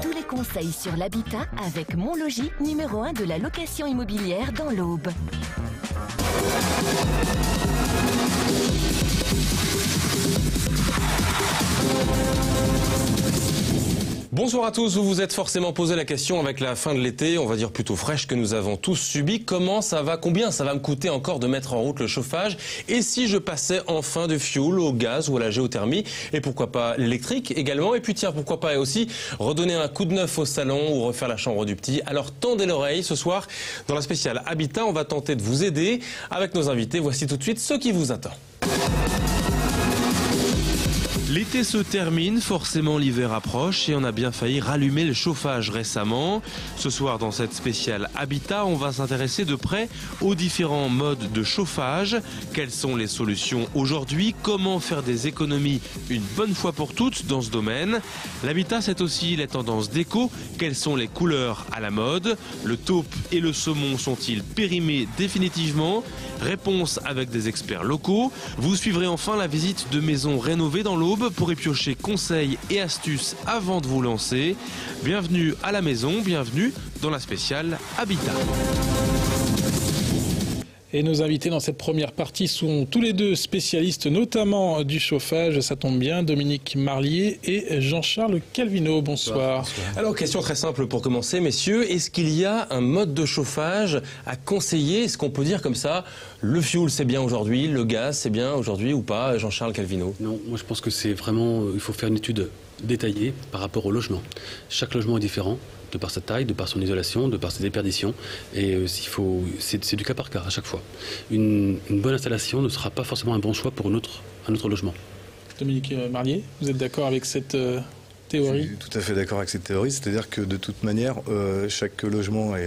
Tous les conseils sur l'habitat avec Mon Logis, numéro 1 de la location immobilière dans l'Aube. Bonsoir à tous, vous vous êtes forcément posé la question avec la fin de l'été, on va dire plutôt fraîche, que nous avons tous subi. Comment ça va, combien ça va me coûter encore de mettre en route le chauffage? Et si je passais enfin du fioul au gaz ou à la géothermie? Et pourquoi pas l'électrique également? Et puis tiens, pourquoi pas aussi redonner un coup de neuf au salon ou refaire la chambre du petit? Alors tendez l'oreille, ce soir, dans la spéciale Habitat, on va tenter de vous aider avec nos invités. Voici tout de suite ce qui vous attend. L'été se termine, forcément l'hiver approche et on a bien failli rallumer le chauffage récemment. Ce soir dans cette spéciale Habitat, on va s'intéresser de près aux différents modes de chauffage. Quelles sont les solutions aujourd'hui? Comment faire des économies une bonne fois pour toutes dans ce domaine? L'habitat, c'est aussi les tendances déco. Quelles sont les couleurs à la mode? Le taupe et le saumon sont-ils périmés définitivement? Réponse avec des experts locaux. Vous suivrez enfin la visite de maisons rénovées dans l'Aube pour y piocher conseils et astuces avant de vous lancer. Bienvenue à la maison, bienvenue dans la spéciale Habitat. Et nos invités dans cette première partie sont tous les deux spécialistes, notamment du chauffage. Ça tombe bien, Dominique Marlier et Jean-Charles Calvino. Bonsoir. Bonsoir. Alors, question très simple pour commencer, messieurs. Est-ce qu'il y a un mode de chauffage à conseiller? Est-ce qu'on peut dire comme ça, le fioul c'est bien aujourd'hui, le gaz c'est bien aujourd'hui ou pas? Jean-Charles Calvino? Non, moi je pense que c'est vraiment, il faut faire une étude détaillée par rapport au logement. Chaque logement est différent, de par sa taille, de par son isolation, de par ses déperditions. Et c'est du cas par cas à chaque fois. Une bonne installation ne sera pas forcément un bon choix pour un autre logement. Dominique Marlier, vous êtes d'accord avec cette théorie? Je suis tout à fait d'accord avec cette théorie, c'est-à-dire que de toute manière, chaque logement a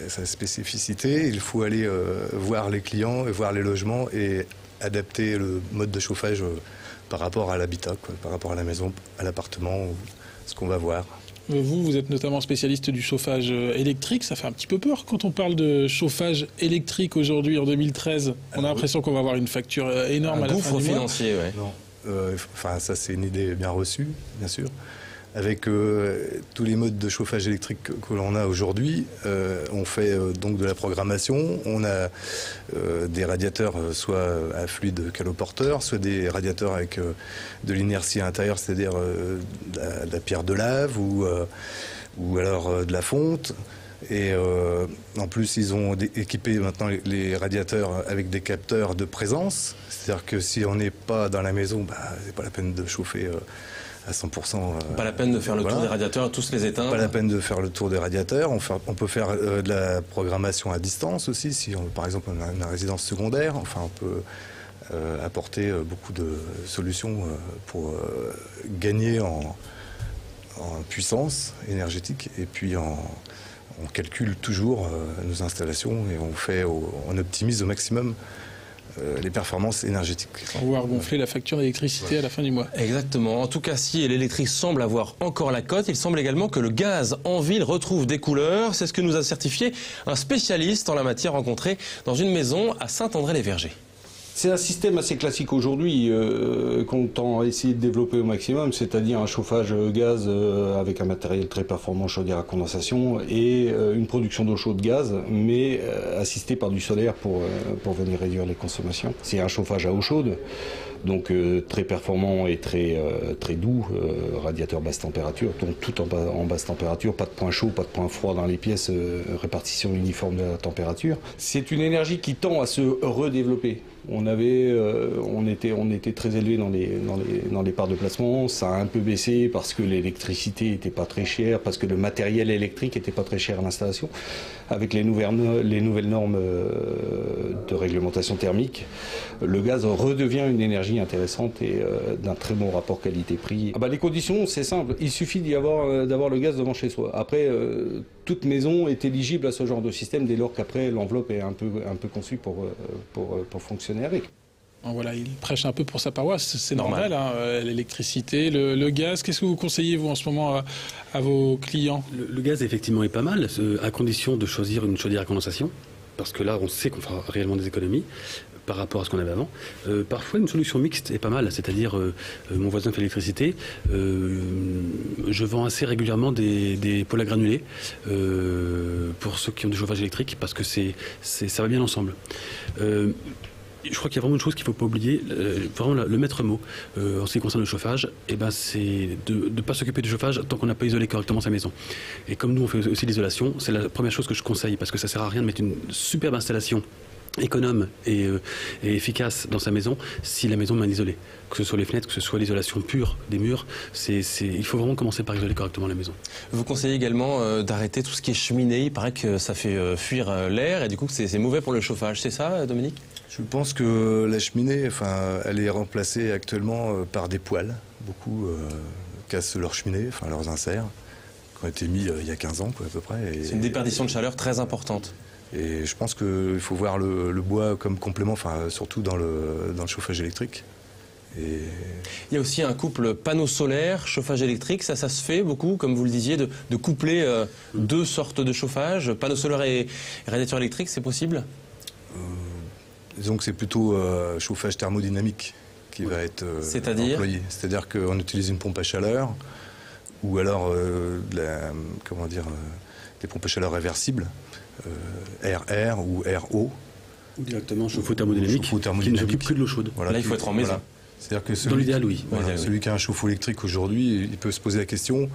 sa spécificité. Il faut aller voir les clients et voir les logements et adapter le mode de chauffage par rapport à l'habitat, par rapport à la maison, à l'appartement, ce qu'on va voir. Vous êtes notamment spécialiste du chauffage électrique. Ça fait un petit peu peur quand on parle de chauffage électrique aujourd'hui, en 2013. On a l'impression qu'on va avoir une facture énorme à la fin du mois. Un gouffre financier, ouais. Non. Ça c'est une idée bien reçue, bien sûr. Avec tous les modes de chauffage électrique que l'on a aujourd'hui, on fait donc de la programmation. On a des radiateurs soit à fluide caloporteur, soit des radiateurs avec de l'inertie intérieure, c'est-à-dire de la pierre de lave ou alors de la fonte. Et en plus, ils ont équipé maintenant les radiateurs avec des capteurs de présence. C'est-à-dire que si on n'est pas dans la maison, c'est pas la peine de chauffer à 100%. Pas la peine de faire le tour des radiateurs, tous les éteindre. Pas la peine de faire le tour des radiateurs. On peut faire de la programmation à distance aussi. Si par exemple on a une résidence secondaire, enfin on peut apporter beaucoup de solutions pour gagner en puissance énergétique. Et puis on calcule toujours nos installations et on optimise au maximum les performances énergétiques. Pour pouvoir gonfler la facture d'électricité à la fin du mois. Exactement. En tout cas, si l'électrique semble avoir encore la cote, il semble également que le gaz en ville retrouve des couleurs. C'est ce que nous a certifié un spécialiste en la matière rencontré dans une maison à Saint-André-les-Vergers. C'est un système assez classique aujourd'hui qu'on tend à essayer de développer au maximum, c'est-à-dire un chauffage gaz avec un matériel très performant, chaudière à condensation, et une production d'eau chaude gaz, mais assistée par du solaire pour venir réduire les consommations. C'est un chauffage à eau chaude, donc très performant et très doux, radiateur basse température, donc tout en basse température, pas de point chaud, pas de point froid dans les pièces, répartition uniforme de la température. C'est une énergie qui tend à se redévelopper. On était très élevé dans les parts de placement. Ça a un peu baissé parce que l'électricité n'était pas très chère, parce que le matériel électrique n'était pas très cher à l'installation. Avec les nouvelles normes de réglementation thermique, le gaz redevient une énergie intéressante et d'un très bon rapport qualité-prix. Les conditions, c'est simple. Il suffit d'avoir le gaz devant chez soi. Après, toute maison est éligible à ce genre de système dès lors qu'après l'enveloppe est un peu conçue pour fonctionner avec. Voilà, il prêche un peu pour sa paroisse, c'est normal, hein, l'électricité, le gaz. Qu'est-ce que vous conseillez, vous, en ce moment, à vos clients? Le gaz, effectivement, est pas mal, à condition de choisir une chaudière à condensation, parce que là, on sait qu'on fera réellement des économies par rapport à ce qu'on avait avant. Parfois, une solution mixte est pas mal, c'est-à-dire mon voisin fait l'électricité, je vends assez régulièrement des pôles à granulés pour ceux qui ont du chauffage électrique parce que ça va bien ensemble. Je crois qu'il y a vraiment une chose qu'il ne faut pas oublier, vraiment le maître mot en ce qui concerne le chauffage, c'est de ne pas s'occuper du chauffage tant qu'on n'a pas isolé correctement sa maison. Et comme nous on fait aussi l'isolation, c'est la première chose que je conseille parce que ça ne sert à rien de mettre une superbe installation économe et efficace dans sa maison si la maison est mal isolée. Que ce soit les fenêtres, que ce soit l'isolation pure des murs, il faut vraiment commencer par isoler correctement la maison. Vous conseillez également d'arrêter tout ce qui est cheminée. Il paraît que ça fait fuir l'air et du coup c'est mauvais pour le chauffage. C'est ça, Dominique ? Je pense que la cheminée, elle est remplacée actuellement par des poêles. Beaucoup cassent leurs cheminées, leurs inserts, qui ont été mis il y a 15 ans à peu près. C'est une déperdition de chaleur très importante. Et je pense qu'il faut voir le bois comme complément, surtout dans le chauffage électrique. Et... Il y a aussi un couple panneau solaire, chauffage électrique. Ça se fait beaucoup, comme vous le disiez, de coupler deux sortes de chauffage. Panneau solaire et radiateur électrique, c'est possible ? Disons que c'est plutôt chauffage thermodynamique qui va être employé. C'est-à-dire qu'on utilise une pompe à chaleur ou alors des pompes à chaleur réversibles, RR ou RO. Ou directement chauffe-eau thermodynamique qui ne s'occupe que de l'eau chaude. Voilà, là, il faut être en maison. Voilà. C'est-à-dire que dans l'idéal, oui. Celui qui a un chauffe-eau électrique aujourd'hui, il peut se poser la question,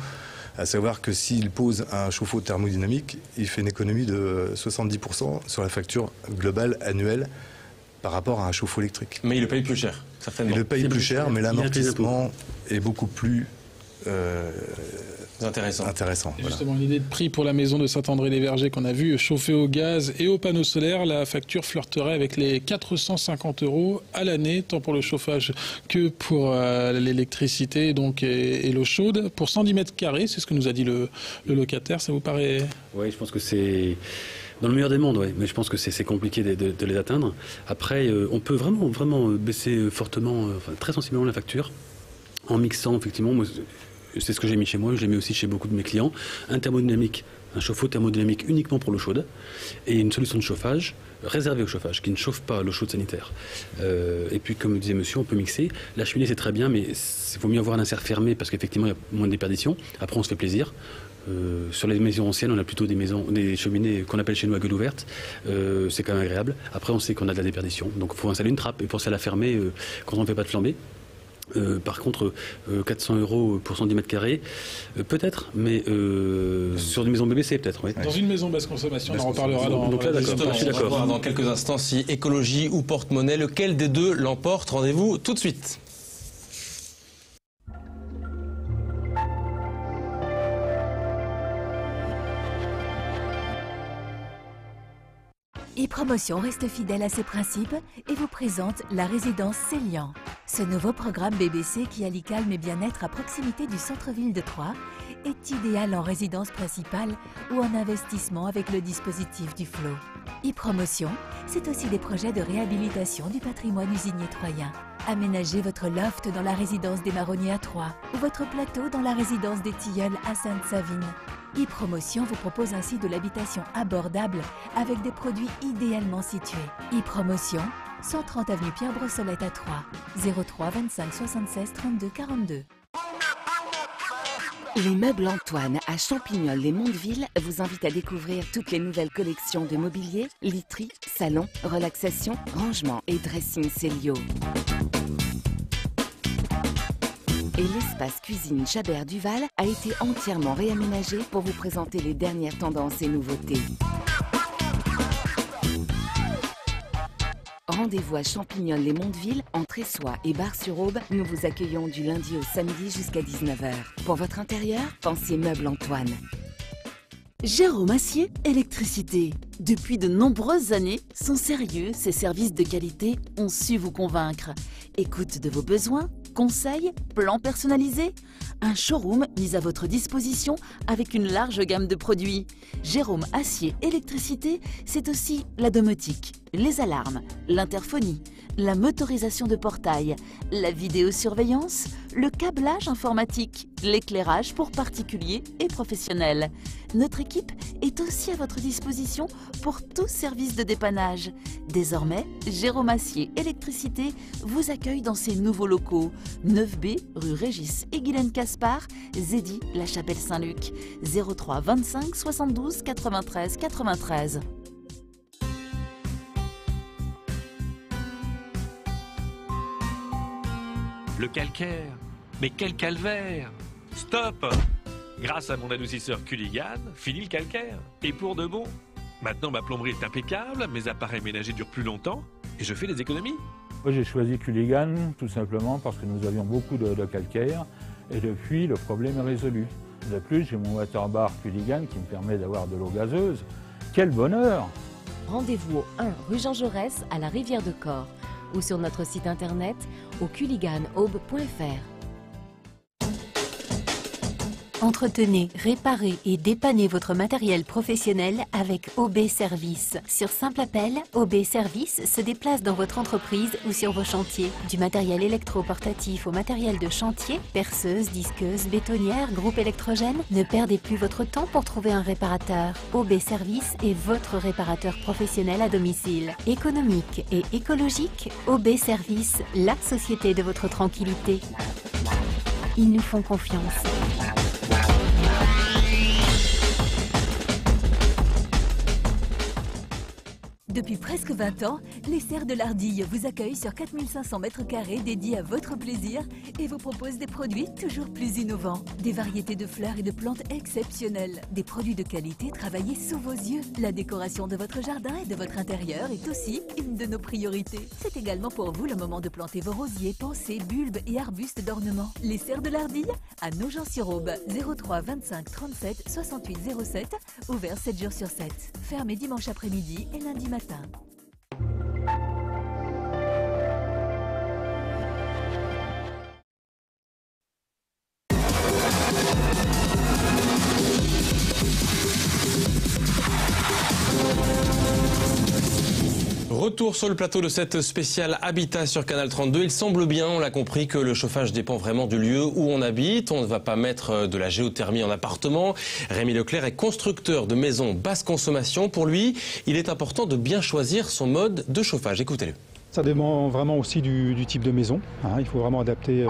à savoir que s'il pose un chauffe-eau thermodynamique, il fait une économie de 70% sur la facture globale annuelle par rapport à un chauffe-eau électrique. Mais il le paye plus cher, certainement. Il le paye plus cher, mais l'amortissement est beaucoup plus intéressant. Justement, une idée de prix pour la maison de Saint-André-les-Vergers qu'on a vu chauffée au gaz et au panneau solaire, la facture flirterait avec les 450 € à l'année, tant pour le chauffage que pour l'électricité et l'eau chaude. Pour 110 mètres carrés, c'est ce que nous a dit le locataire, ça vous paraît... Oui, je pense que c'est... Dans le meilleur des mondes, oui, mais je pense que c'est compliqué de les atteindre. Après, on peut vraiment baisser fortement, très sensiblement la facture, en mixant, effectivement, moi, c'est ce que j'ai mis chez moi, je l'ai mis aussi chez beaucoup de mes clients, un thermodynamique, un chauffe-eau thermodynamique uniquement pour l'eau chaude, et une solution de chauffage réservée au chauffage, qui ne chauffe pas l'eau chaude sanitaire. Et puis, comme disait monsieur, on peut mixer. La cheminée, c'est très bien, mais il vaut mieux avoir un insert fermé, parce qu'effectivement, il y a moins de déperdition. Après, on se fait plaisir. Sur les maisons anciennes, on a plutôt des cheminées qu'on appelle chez nous à gueule ouverte. C'est quand même agréable. Après, on sait qu'on a de la déperdition. Donc, il faut installer une trappe et penser à la fermer quand on ne fait pas de flambée. Par contre, 400 € pour 110 mètres carrés, peut-être, mais sur une maison BBC, peut-être. Oui. Dans une maison basse consommation, on en reparlera donc là, d'accord. On va voir dans quelques instants si écologie ou porte-monnaie, lequel des deux l'emporte. Rendez-vous tout de suite. E-Promotion reste fidèle à ses principes et vous présente la résidence Célian. Ce nouveau programme BBC qui allie calme et bien-être à proximité du centre-ville de Troyes est idéal en résidence principale ou en investissement avec le dispositif du Flow. E-Promotion, c'est aussi des projets de réhabilitation du patrimoine usinier troyen. Aménagez votre loft dans la résidence des Marronniers à Troyes ou votre plateau dans la résidence des Tilleuls à Sainte-Savine. E-Promotion vous propose ainsi de l'habitation abordable avec des produits idéalement situés. E-Promotion, 130 avenue Pierre Brossolette à Troyes, 03 25 76 32 42. Les meubles Antoine à Champignol-les-Mondeville vous invitent à découvrir toutes les nouvelles collections de mobilier, literie, salon, relaxation, rangement et dressing Célio. Et l'espace cuisine Chabert Duval a été entièrement réaménagé pour vous présenter les dernières tendances et nouveautés. Rendez-vous à Champignol-les-Mondeville, entre Essois et Bar-sur-Aube. Nous vous accueillons du lundi au samedi jusqu'à 19h. Pour votre intérieur, pensez Meubles Antoine. Jérôme Assier, électricité. Depuis de nombreuses années, son sérieux, ses services de qualité ont su vous convaincre. Écoute de vos besoins, conseils, plans personnalisés. Un showroom mis à votre disposition avec une large gamme de produits. Jérôme Assier Électricité, c'est aussi la domotique, les alarmes, l'interphonie, la motorisation de portail, la vidéosurveillance, le câblage informatique, l'éclairage pour particuliers et professionnels. Notre équipe est aussi à votre disposition pour tout service de dépannage. Désormais, Jérôme Assier Électricité vous accueille dans ses nouveaux locaux. 9B, rue Régis et Guylaine Caspar, Zédy, La Chapelle-Saint-Luc. 03 25 72 93 93. Le calcaire, mais quel calvaire! Stop! Grâce à mon adoucisseur Culligan, fini le calcaire. Et pour de bon. Maintenant, ma plomberie est impeccable, mes appareils ménagers durent plus longtemps et je fais des économies. Moi, j'ai choisi Culligan tout simplement parce que nous avions beaucoup de calcaire et depuis, le problème est résolu. De plus, j'ai mon waterbar Culligan qui me permet d'avoir de l'eau gazeuse. Quel bonheur! Rendez-vous au 1 rue Jean Jaurès à la Rivière de Corps ou sur notre site internet au culliganaube.fr. Entretenez, réparez et dépannez votre matériel professionnel avec OB Service. Sur simple appel, OB Service se déplace dans votre entreprise ou sur vos chantiers. Du matériel électro-portatif au matériel de chantier, perceuse, disqueuse, bétonnière, groupe électrogène, ne perdez plus votre temps pour trouver un réparateur. OB Service est votre réparateur professionnel à domicile. Économique et écologique, OB Service, la société de votre tranquillité. Ils nous font confiance. Depuis presque 20 ans, les Serres de l'Ardille vous accueillent sur 4500 m² dédiés à votre plaisir et vous proposent des produits toujours plus innovants. Des variétés de fleurs et de plantes exceptionnelles. Des produits de qualité travaillés sous vos yeux. La décoration de votre jardin et de votre intérieur est aussi une de nos priorités. C'est également pour vous le moment de planter vos rosiers, pensées, bulbes et arbustes d'ornement. Les Serres de l'Ardille à Nogent-sur-Aube, 03 25 37 68 07, ouvert 7 jours sur 7. Fermé dimanche après-midi et lundi matin. Retour sur le plateau de cette spéciale Habitat sur Canal 32. Il semble bien, on l'a compris, que le chauffage dépend vraiment du lieu où on habite. On ne va pas mettre de la géothermie en appartement. Rémi Leclerc est constructeur de maisons basse consommation. Pour lui, il est important de bien choisir son mode de chauffage. Écoutez-le. Ça dépend vraiment aussi du type de maison. Il faut vraiment adapter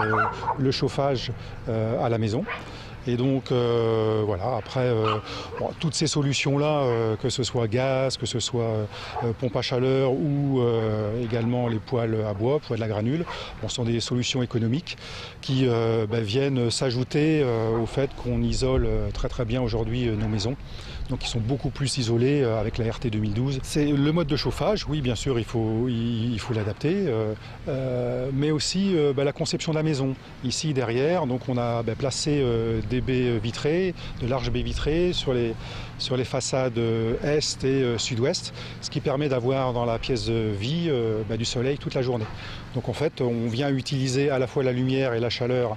le chauffage à la maison. Et donc voilà, après toutes ces solutions-là, que ce soit gaz, que ce soit pompe à chaleur ou également les poêles à bois, poêles à granules, sont des solutions économiques qui viennent s'ajouter au fait qu'on isole très très bien aujourd'hui nos maisons. Donc ils sont beaucoup plus isolés avec la RT 2012. C'est le mode de chauffage, oui bien sûr il faut l'adapter, mais aussi la conception de la maison. Ici derrière, donc on a placé des baies vitrées, de larges baies vitrées sur les façades est et sud-ouest, ce qui permet d'avoir dans la pièce de vie du soleil toute la journée. Donc en fait on vient utiliser à la fois la lumière et la chaleur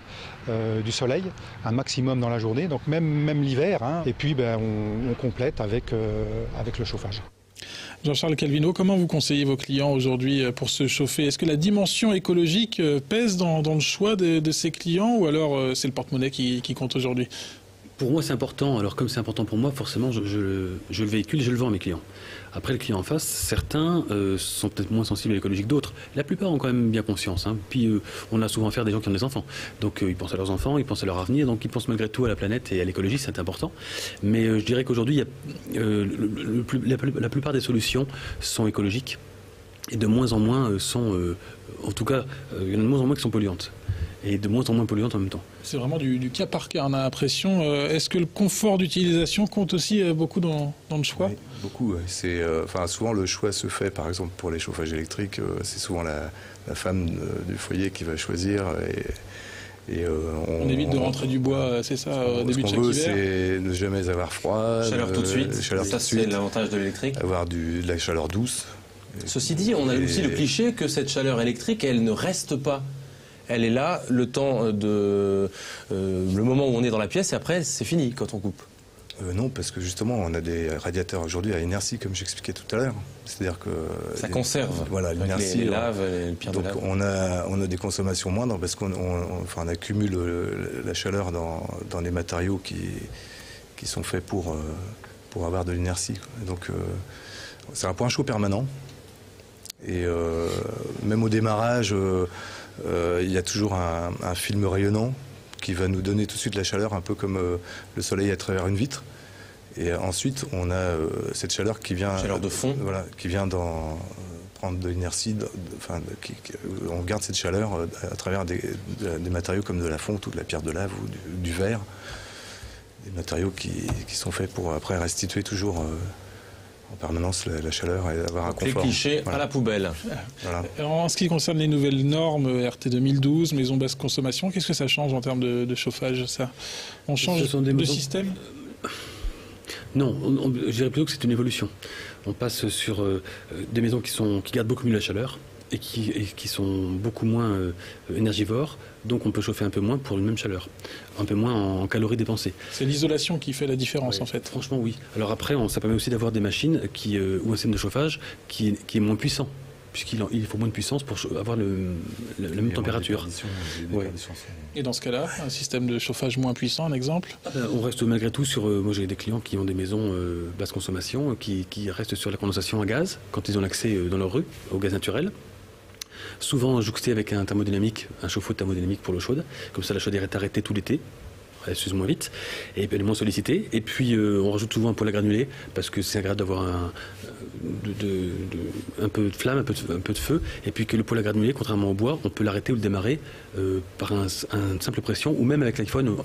du soleil, un maximum dans la journée, donc même l'hiver, et puis on complète avec le chauffage. Jean-Charles Calvino, comment vous conseillez vos clients aujourd'hui pour se chauffer? Est-ce que la dimension écologique pèse dans le choix de ces clients ou alors c'est le porte-monnaie qui compte aujourd'hui? Pour moi, c'est important. Alors, comme c'est important pour moi, forcément, je le véhicule et je le vends à mes clients. Après, le client en face, certains sont peut-être moins sensibles à l'écologie que d'autres. La plupart ont quand même bien conscience. Puis, on a souvent affaire à des gens qui ont des enfants. Donc, ils pensent à leurs enfants, ils pensent à leur avenir. Donc, ils pensent malgré tout à la planète et à l'écologie, c'est important. Mais je dirais qu'aujourd'hui, la plupart des solutions sont écologiques. Et de moins en moins sont... en tout cas, il y en a de moins en moins qui sont polluantes. Et de moins en moins polluantes en même temps. C'est vraiment du cas par cas, on a l'impression. Est-ce que le confort d'utilisation compte aussi beaucoup dans le choix? Oui, beaucoup. Souvent le choix se fait, par exemple pour les chauffages électriques, c'est souvent la femme du foyer qui va choisir. On évite de rentrer du bois, c'est ça, au début de chaque hiver. Ce qu'on veut, c'est ne jamais avoir froid. Chaleur tout de suite. Ça, c'est l'avantage de l'électrique. Avoir de la chaleur douce. Ceci dit, on a aussi le cliché que cette chaleur électrique, elle ne reste pas. Elle est là le temps le moment où on est dans la pièce et après c'est fini quand on coupe. Non, parce que justement, on a des radiateurs aujourd'hui à inertie, comme j'expliquais tout à l'heure. C'est-à-dire que ça conserve. Voilà, l'inertie. Les laves, les pierres de lave. Donc on a des consommations moindres parce qu'on accumule la chaleur dans les matériaux qui sont faits pour avoir de l'inertie. Donc c'est un point chaud permanent. Et même au démarrage, il y a toujours un film rayonnant qui va nous donner tout de suite la chaleur, un peu comme le soleil à travers une vitre. Et ensuite, on a cette chaleur qui vient... Chaleur de fond. Voilà, qui vient prendre de l'inertie. On garde cette chaleur à travers des matériaux comme de la fonte ou de la pierre de lave ou du verre. Des matériaux qui sont faits pour après restituer toujours en permanence la chaleur et avoir un confort. Les clichés à la poubelle. Voilà. En ce qui concerne les nouvelles normes RT 2012, maison basse consommation, qu'est-ce que ça change en termes de chauffage, ça? On change de système? Non, je dirais plutôt que c'est une évolution. On passe sur des maisons qui gardent beaucoup mieux la chaleur et qui sont beaucoup moins énergivores, donc on peut chauffer un peu moins pour une même chaleur, un peu moins en calories dépensées. C'est l'isolation qui fait la différence, en fait. Franchement, oui. Alors après, ça permet aussi d'avoir des machines ou un système de chauffage qui est moins puissant, puisqu'il faut moins de puissance pour avoir la même température. Et dans ce cas-là, un système de chauffage moins puissant, un exemple? On reste malgré tout sur... moi j'ai des clients qui ont des maisons basse consommation, qui restent sur la condensation à gaz, quand ils ont l'accès dans leur rue, au gaz naturel. Souvent jouxté avec un thermodynamique, un chauffe-eau thermodynamique pour l'eau chaude. Comme ça, la chaudière est arrêtée tout l'été. Elle s'use moins vite et elle est moins sollicitée. Et puis, on rajoute souvent un poêle à granulés parce que c'est agréable d'avoir un peu de flamme, un peu de feu. Et puis que le poêle à granulés, contrairement au bois, on peut l'arrêter ou le démarrer par une simple pression ou même avec l'iPhone,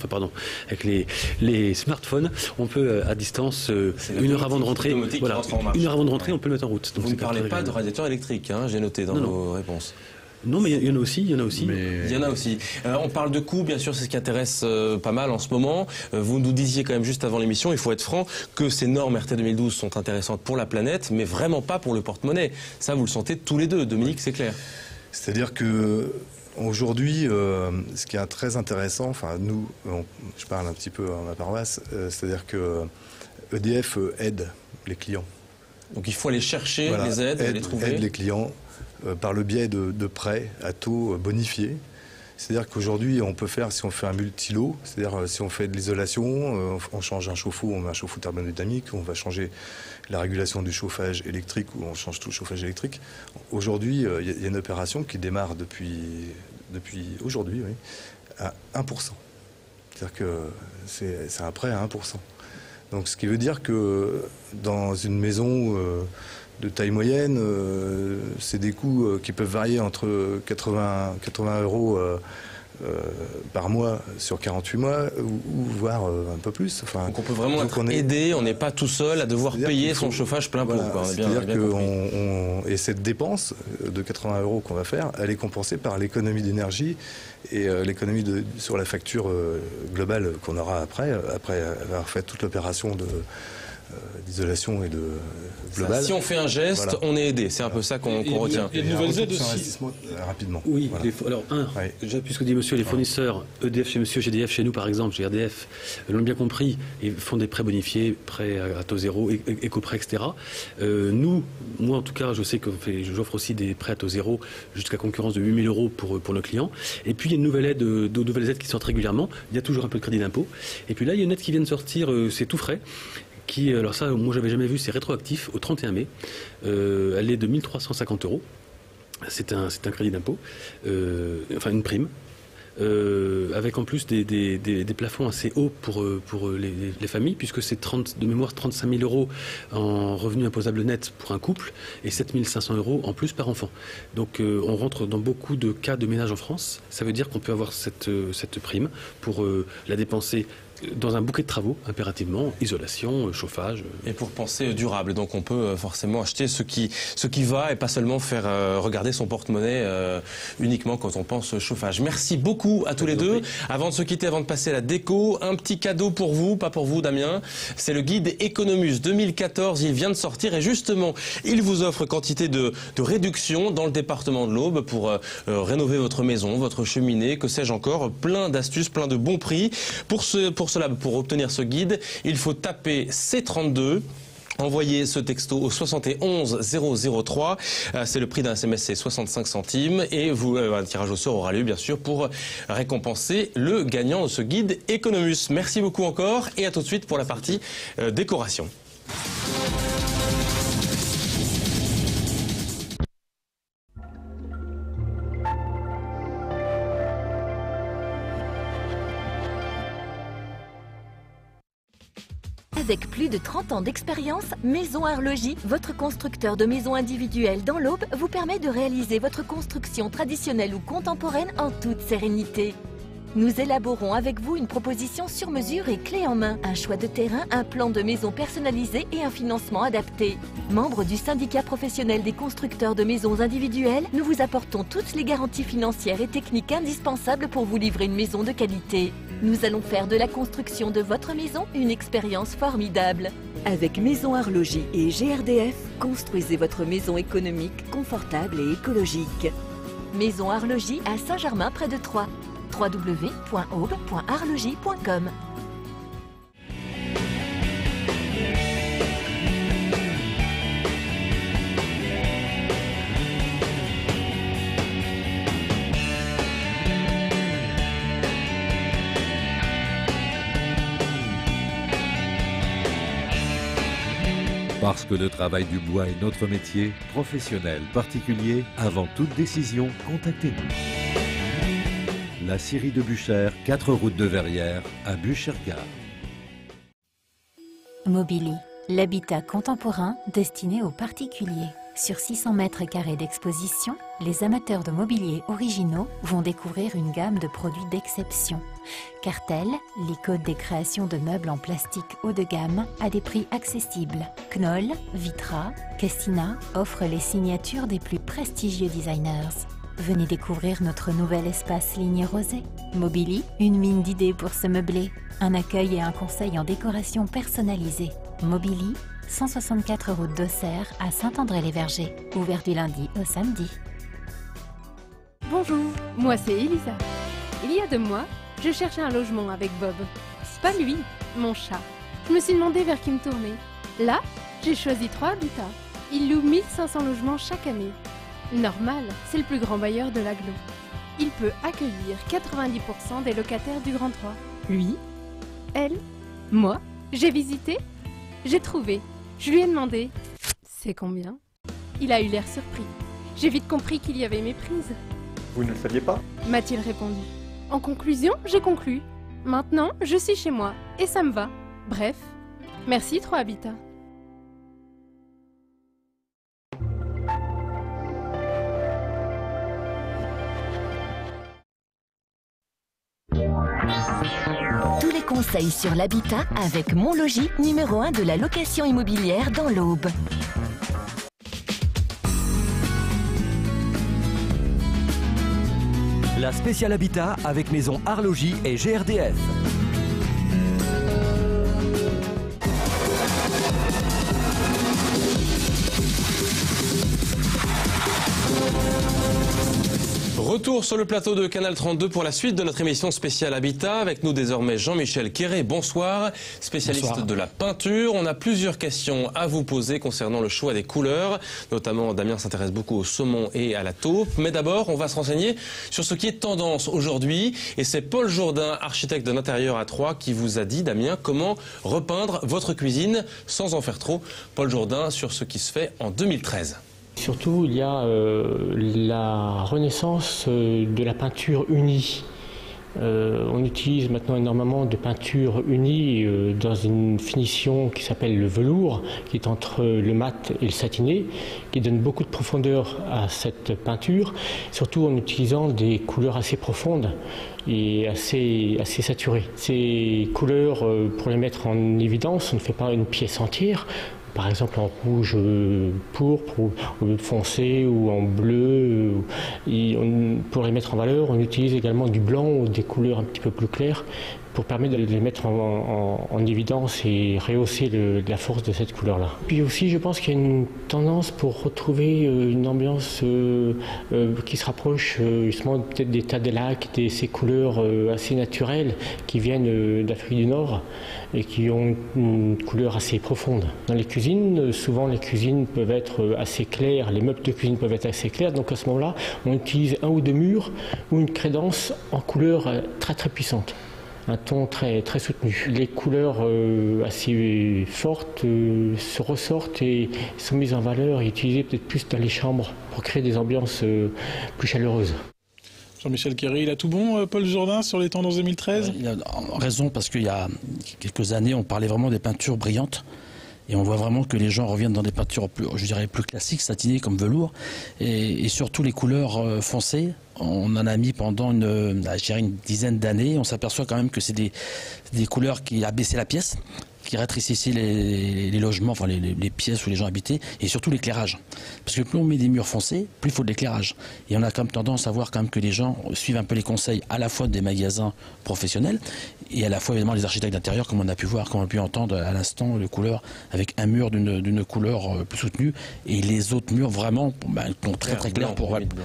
avec les smartphones, on peut à distance, une heure avant de rentrer, une heure avant de rentrer, on peut le mettre en route. Donc vous ne parlez pas de radiateur électrique, hein, j'ai noté dans vos réponses. Non, mais il y en a aussi. Il y en a aussi. On parle de coûts, bien sûr, c'est ce qui intéresse pas mal en ce moment. Vous nous disiez quand même juste avant l'émission, il faut être franc, que ces normes RT 2012 sont intéressantes pour la planète, mais vraiment pas pour le porte-monnaie. Ça, vous le sentez tous les deux, Dominique, c'est clair. C'est-à-dire que aujourd'hui, ce qui est très intéressant, enfin nous, je parle un petit peu à ma paroisse, c'est-à-dire que EDF aide les clients. Donc il faut aller chercher les aides, les trouver. Aide les clients par le biais de prêts à taux bonifiés. C'est-à-dire qu'aujourd'hui, on peut faire, si on fait un multi-lot, c'est-à-dire si on fait de l'isolation, on change un chauffe-eau, on met un chauffe-eau thermodynamique, on va changer la régulation du chauffage électrique ou on change tout le chauffage électrique. Aujourd'hui, il y a une opération qui démarre depuis aujourd'hui à 1%. C'est-à-dire que c'est un prêt à 1%. Donc ce qui veut dire que dans une maison de taille moyenne, c'est des coûts qui peuvent varier entre 80 euros par mois sur 48 mois, ou voire un peu plus. Enfin, donc on peut vraiment être aidé, on n'est pas tout seul à devoir payer son chauffage plein pot. Et cette dépense de 80 euros qu'on va faire, elle est compensée par l'économie d'énergie et l'économie sur la facture globale qu'on aura après avoir fait toute l'opération d'isolation et de global. Si on fait un geste, on est aidé. C'est un peu ça qu'on retient. Il y a de nouvelles aides aussi. Rapidement. Oui. Alors, puisque dit monsieur, les fournisseurs, EDF chez monsieur, GDF chez nous par exemple, chez RDF, l'ont bien compris, ils font des prêts bonifiés, prêts à taux zéro, éco-prêts, etc. Moi en tout cas, je sais que j'offre aussi des prêts à taux zéro jusqu'à concurrence de 8 000 euros pour nos clients. Et puis il y a une nouvelle aide, de nouvelles aides qui sortent régulièrement. Il y a toujours un peu de crédit d'impôt. Et puis là, il y a une aide qui vient de sortir, c'est tout frais. Alors ça, moi j'avais jamais vu, c'est rétroactif au 31 mai. Elle est de 1 350 euros. C'est un crédit d'impôt, enfin une prime, avec en plus des plafonds assez hauts pour les familles, puisque c'est de mémoire 35 000 euros en revenu imposable net pour un couple et 7 500 euros en plus par enfant. Donc on rentre dans beaucoup de cas de ménage en France. Ça veut dire qu'on peut avoir cette prime pour la dépenser dans un bouquet de travaux, impérativement, isolation, chauffage. Et pour penser durable, donc on peut forcément acheter ce qui va et pas seulement faire regarder son porte-monnaie uniquement quand on pense chauffage. Merci beaucoup à tous les deux. Avant de se quitter, avant de passer à la déco, un petit cadeau pour vous, pas pour vous Damien, c'est le guide Economus 2014, il vient de sortir et justement, il vous offre quantité de réductions dans le département de l'Aube pour rénover votre maison, votre cheminée, que sais-je encore, plein d'astuces, plein de bons prix. Pour cela, pour obtenir ce guide, il faut taper C32. Envoyez ce texto au 71 003. C'est le prix d'un SMS, c'est 65 centimes. Et un tirage au sort aura lieu, bien sûr, pour récompenser le gagnant de ce guide Economus. Merci beaucoup encore et à tout de suite pour la partie décoration. Avec plus de 30 ans d'expérience, Maison Arlogie, votre constructeur de maisons individuelles dans l'Aube, vous permet de réaliser votre construction traditionnelle ou contemporaine en toute sérénité. Nous élaborons avec vous une proposition sur mesure et clé en main, un choix de terrain, un plan de maison personnalisé et un financement adapté. Membre du syndicat professionnel des constructeurs de maisons individuelles, nous vous apportons toutes les garanties financières et techniques indispensables pour vous livrer une maison de qualité. Nous allons faire de la construction de votre maison une expérience formidable. Avec Maison Arlogie et GRDF, construisez votre maison économique, confortable et écologique. Maison Arlogie à Saint-Germain près de Troyes. www.aube.arlogie.com. Parce que le travail du bois est notre métier, professionnel, particulier, avant toute décision, contactez-nous. La scierie de Buchères, 4 route de Verrières, à Buchères-Gare. Mobili, l'habitat contemporain destiné aux particuliers. Sur 600 mètres carrés d'exposition, les amateurs de mobilier originaux vont découvrir une gamme de produits d'exception. Cartel, l'icône des créations de meubles en plastique haut de gamme à des prix accessibles. Knoll, Vitra, Castina offrent les signatures des plus prestigieux designers. Venez découvrir notre nouvel espace ligne rosée. Mobili, une mine d'idées pour se meubler. Un accueil et un conseil en décoration personnalisée. Mobili, 164 route d'Auxerre à Saint-André-les-Vergers. Ouvert du lundi au samedi. Bonjour, moi c'est Elisa. Il y a 2 mois, je cherchais un logement avec Bob. Pas lui, mon chat. Je me suis demandé vers qui me tourner. Là, j'ai choisi 3 Habitat. Il loue 1500 logements chaque année. Normal, c'est le plus grand bailleur de l'agglo. Il peut accueillir 90% des locataires du Grand Troyes. Lui, elle, moi, j'ai visité, j'ai trouvé. Je lui ai demandé « C'est combien ?» Il a eu l'air surpris. J'ai vite compris qu'il y avait méprise. Vous ne le saviez pas? M'a-t-il répondu. En conclusion, j'ai conclu. Maintenant, je suis chez moi et ça me va. Bref, merci 3 Habitat. Tous les conseils sur l'habitat avec Mon Logis, numéro 1 de la location immobilière dans l'Aube. La spéciale habitat avec Maison Arlogie et GRDF. Retour sur le plateau de Canal 32 pour la suite de notre émission spéciale Habitat. Avec nous désormais Jean-Michel Quéré, bonsoir, spécialiste Bonsoir. de la peinture. On a plusieurs questions à vous poser concernant le choix des couleurs. Notamment, Damien s'intéresse beaucoup au saumon et à la taupe. Mais d'abord, on va se renseigner sur ce qui est tendance aujourd'hui. Et c'est Paul Jourdain, architecte de l'intérieur à Troyes, qui vous a dit, Damien, comment repeindre votre cuisine sans en faire trop. Paul Jourdain sur ce qui se fait en 2013. Surtout, il y a la renaissance de la peinture unie. On utilise maintenant énormément de peinture unie dans une finition qui s'appelle le velours, qui est entre le mat et le satiné, qui donne beaucoup de profondeur à cette peinture, surtout en utilisant des couleurs assez profondes et assez saturées. Ces couleurs, pour les mettre en évidence, on ne fait pas une pièce entière. Par exemple en rouge pourpre ou foncé ou en bleu. Pour les mettre en valeur, on utilise également du blanc ou des couleurs un petit peu plus claires pour permettre de les mettre en évidence et rehausser la force de cette couleur-là. Puis aussi, je pense qu'il y a une tendance pour retrouver une ambiance qui se rapproche justement peut-être des tas de lacs, de ces couleurs assez naturelles qui viennent d'Afrique du Nord et qui ont une couleur assez profonde. Dans les cuisines, souvent les cuisines peuvent être assez claires, les meubles de cuisine peuvent être assez clairs, donc à ce moment-là, on utilise un ou deux murs ou une crédence en couleur très très puissante. Un ton très, très soutenu. Les couleurs assez fortes se ressortent et sont mises en valeur et utilisées peut-être plus dans les chambres pour créer des ambiances plus chaleureuses. Jean-Michel Quéry, il a tout bon, Paul Jourdain, sur les tendances 2013 Il a raison, parce qu'il y a quelques années, on parlait vraiment des peintures brillantes. Et on voit vraiment que les gens reviennent dans des peintures plus, je dirais, plus classiques, satinées comme velours. Et surtout les couleurs foncées. On en a mis pendant une dizaine d'années. On s'aperçoit quand même que c'est des couleurs qui abaissaient la pièce, qui rétrécissaient les logements, enfin les pièces où les gens habitaient, et surtout l'éclairage. Parce que plus on met des murs foncés, plus il faut de l'éclairage. Et on a quand même tendance à voir quand même que les gens suivent un peu les conseils à la fois des magasins professionnels et à la fois évidemment les architectes d'intérieur, comme on a pu voir, comme on a pu entendre à l'instant, les couleurs avec un mur d'une couleur plus soutenue et les autres murs vraiment très clairs,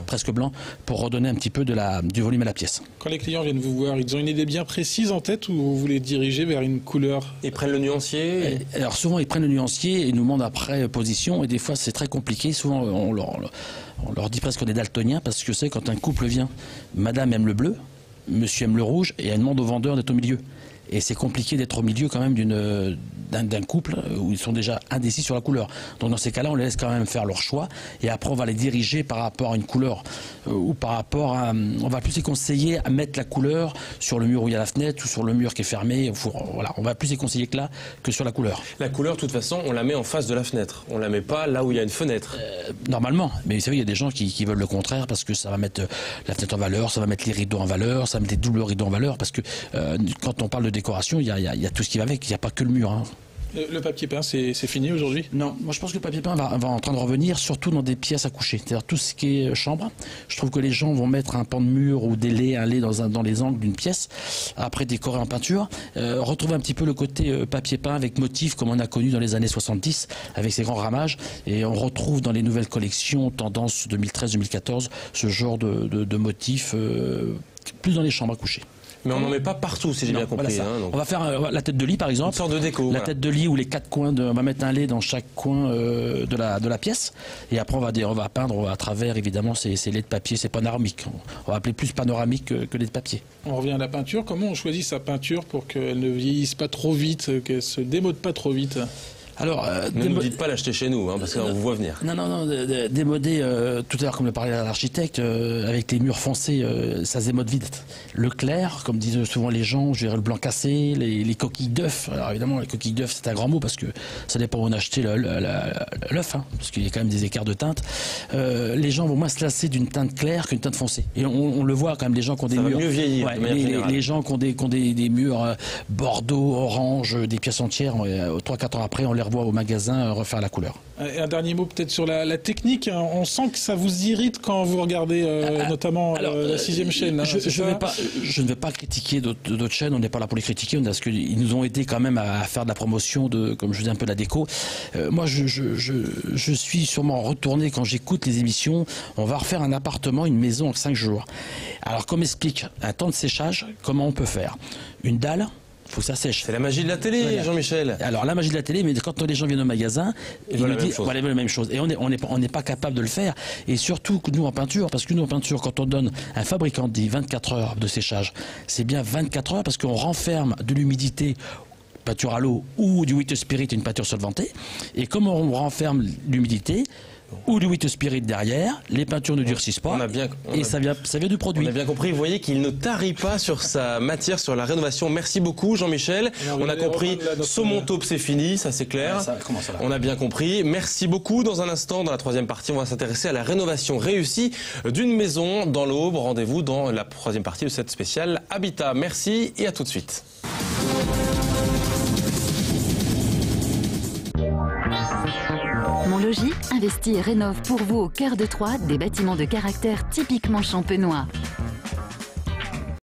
presque blancs, pour redonner un petit peu du volume à la pièce. Quand les clients viennent vous voir, ils ont une idée bien précise en tête ou vous les dirigez vers une couleur? Ils prennent le nuancier Alors souvent ils prennent le nuancier et nous demandent après position, et des fois c'est très compliqué. Souvent on leur dit presque qu'on est daltoniens, parce que c'est quand un couple vient, madame aime le bleu, monsieur aime le rouge, et elle demande au vendeur d'être au milieu. Et c'est compliqué d'être au milieu quand même d'un couple où ils sont déjà indécis sur la couleur. Donc dans ces cas-là, on les laisse quand même faire leur choix, et après on va les diriger par rapport à une couleur ou par rapport à... On va plus les conseiller à mettre la couleur sur le mur où il y a la fenêtre ou sur le mur qui est fermé. Voilà, on va plus les conseiller que sur la couleur. La couleur, de toute façon, on la met en face de la fenêtre. On la met pas là où il y a une fenêtre. Normalement, mais vous savez, il y a des gens qui veulent le contraire, parce que ça va mettre la fenêtre en valeur, ça va mettre les rideaux en valeur, ça va mettre des doubles rideaux en valeur, parce que quand on parle de décoration, il y a tout ce qui va avec, il n'y a pas que le mur. Hein. Le papier peint, c'est fini aujourd'hui? Non, moi je pense que le papier peint va en train de revenir, surtout dans des pièces à coucher. C'est-à-dire tout ce qui est chambre. Je trouve que les gens vont mettre un pan de mur ou un lait dans les angles d'une pièce, après décorer en peinture. Retrouver un petit peu le côté papier peint avec motifs comme on a connu dans les années 70, avec ces grands ramages. Et on retrouve dans les nouvelles collections, tendance 2013-2014, ce genre de motifs, plus dans les chambres à coucher. Mais on n'en met pas partout, si j'ai bien compris. Voilà on va faire la tête de lit, par exemple. Une sorte de déco. La tête de lit où les quatre coins, on va mettre un lait dans chaque coin de la pièce. Et après, on va peindre à travers, évidemment, ces laits de papier, c'est panoramique. On va appeler plus panoramique que lait de papier. On revient à la peinture. Comment on choisit sa peinture pour qu'elle ne vieillisse pas trop vite, qu'elle se démode pas trop vite? Alors, ne nous dites pas l'acheter chez nous, parce qu'on vous voit venir. Non, démoder, tout à l'heure, comme le parlait l'architecte, avec les murs foncés, ça se démode vite. Le clair, comme disent souvent les gens, je dirais le blanc cassé, les coquilles d'œufs. Alors évidemment, les coquilles d'œufs, c'est un grand mot, parce que ça dépend où on a acheté l'œuf, parce qu'il y a quand même des écarts de teinte. Les gens vont moins se lasser d'une teinte claire qu'une teinte foncée. Et on le voit quand même, les gens qui ont des murs... Ça va mieux vieillir, les gens qui ont des murs bordeaux, orange, des pièces entières, 3-4 ans après, on les revoit au magasin refaire la couleur. Et un dernier mot peut-être sur la technique. On sent que ça vous irrite quand vous regardez notamment la 6e chaîne. Je ne vais pas critiquer d'autres chaînes, on n'est pas là pour les critiquer, parce qu'ils nous ont aidé quand même à faire de la promotion, comme je dis, un peu de la déco. Moi, je suis sûrement retourné quand j'écoute les émissions. On va refaire un appartement, une maison en 5 jours. Alors, comme explique un temps de séchage, comment on peut faire? Une dalle, il faut que ça sèche. C'est la magie de la télé, voilà. Jean-Michel. Alors la magie de la télé, mais quand les gens viennent au magasin, ils nous disent voilà, la même chose. Et on n'est pas capable de le faire. Et surtout nous en peinture, parce que nous en peinture, quand on donne un fabricant dit 24 heures de séchage, c'est bien 24 heures parce qu'on renferme de l'humidité, peinture à l'eau ou du Wither Spirit, une peinture solvantée. Et comme on renferme l'humidité ou du Wither Spirit derrière, les peintures ne durcissent pas, ça vient du produit. On a bien compris, vous voyez qu'il ne tarit pas sur sa matière, sur la rénovation. Merci beaucoup Jean-Michel. On a compris, saumon taupe c'est fini, ça c'est clair. On a bien compris. Merci beaucoup. Dans un instant, dans la 3e partie, on va s'intéresser à la rénovation réussie d'une maison dans l'Aube. Rendez-vous dans la 3e partie de cette spéciale Habitat. Merci et à tout de suite. Monlogis investit et rénove pour vous au cœur de Troyes des bâtiments de caractère typiquement champenois.